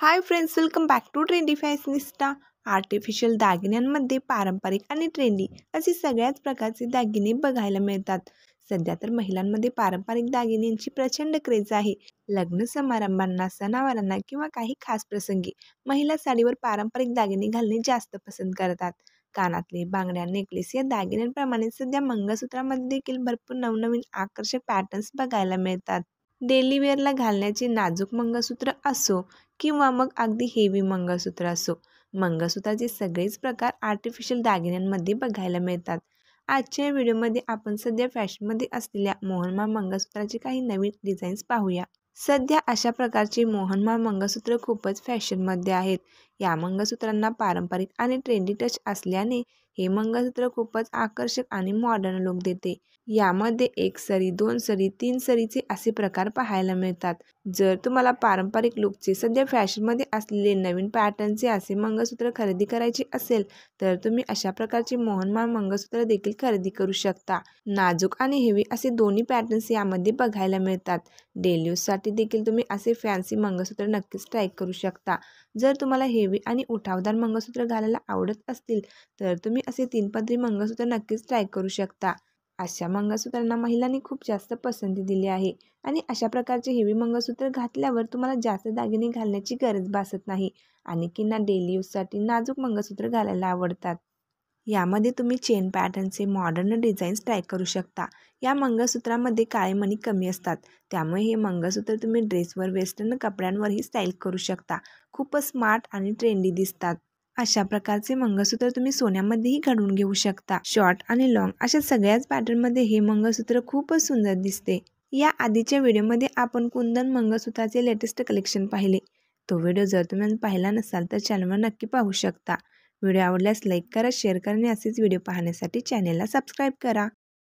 High friends, welcome back to trendy fashionista. Artificial दागिन्यांमध्ये पारंपरिक आणि ट्रेंडी असे सगळ्याच प्रकारचे दागिने बघायला मिळतात. सध्या तर महिलांमध्ये पारंपरिक दागिन्यांची प्रचंड क्रेज आहे. लग्न समारंभांना, सणावारांना किंवा काही खास प्रसंगी महिला साडीवर पारंपरिक दागिने घालणे जास्त पसंत करतात. कानातले, बांगड्या, नेकलेस या दागिन्यांप्रमाणे सध्या मंगळसूत्रामध्ये देखील भरपूर नवनवीन आकर्षक पॅटर्न्स बघायला मिळतात. डेली वेअरला घालण्याचे नाजूक मंगळसूत्र असो किंवा मग अगदी हेवी मंगळसूत्र असो, मंगळसूत्राचे सगळेच प्रकार आर्टिफिशियल दागिन्यांमध्ये बघायला मिळतात. आजच्या या व्हिडिओमध्ये आपण सध्या फॅशनमध्ये असलेल्या मोहनमाळ मंगळसूत्राचे काही नवीन डिझाईन्स पाहूया. सध्या अशा प्रकारचे मोहनमाळ मंगळसूत्र खूपच फॅशनमध्ये आहेत. या मंगळसूत्रांना पारंपरिक आणि ट्रेंडी टच असल्याने हे मंगळसूत्र खूपच आकर्षक आणि मॉडर्न लुक देते. यामध्ये 1 सरी, 2 सरी, 3 सरीचे असे प्रकार पाहायला मिळतात. जर तुम्हाला पारंपरिक लुकचे सध्या फॅशनमध्ये असलेले नवीन पॅटर्नचे असे मंगळसूत्र खरेदी करायचे असेल तर तुम्ही अशा प्रकारचे मोहनमाळ मंगळसूत्र देखील खरेदी करू शकता. नाजूक आणि हेवी असे दोन्ही पॅटर्न्स यामध्ये बघायला मिळतात. डेली यूजसाठी देखील तुम्ही असे फॅन्सी मंगळसूत्र नक्कीच ट्राय करू शकता. जर तुम्हाला हेवी आणि उठावदार मंगळसूत्र घालायला आवडत असतील तर तुम्ही असे 3 पदरी मंगळसूत्र नक्कीच ट्राय करू शकता. अशा मंगळसूत्रांना महिलांनी खूप जास्त पसंती दिली आहे आणि अशा प्रकारचे हेवी मंगळसूत्र घातल्यावर तुम्हाला जास्त दागिने घालण्याची गरज भासत नाही. आणि किंवा डेली यूजसाठी नाजूक मंगळसूत्र घालायला आवडतात. यामध्ये तुम्ही चेन पॅटर्नचे मॉडर्न डिझाईन्स ट्राय करू शकता. या मंगळसूत्रामध्ये काळे मणी कमी असतात, त्यामुळे हे मंगळसूत्र तुम्ही ड्रेसवर, वेस्टर्न कपड्यांवरही स्टाईल करू शकता. खूपच स्मार्ट आणि ट्रेंडी दिसतात. अशा प्रकारचे मंगळसूत्र तुम्ही सोन्यामध्येही घडवून घेऊ शकता. शॉर्ट आणि लॉंग अशा सगळ्याच पॅटर्नमध्ये हे मंगळसूत्र खूपच सुंदर दिसते. या आधीच्या व्हिडिओमध्ये आपण कुंदन मंगळसूत्राचे लेटेस्ट कलेक्शन पाहिले. तो व्हिडिओ जर तुम्ही पाहिला नसाल तर चॅनलवर नक्की पाहू शकता. व्हिडिओ आवडल्यास लाईक करा, शेअर करा आणि असेच व्हिडिओ पाहण्यासाठी चॅनलला सबस्क्राईब करा.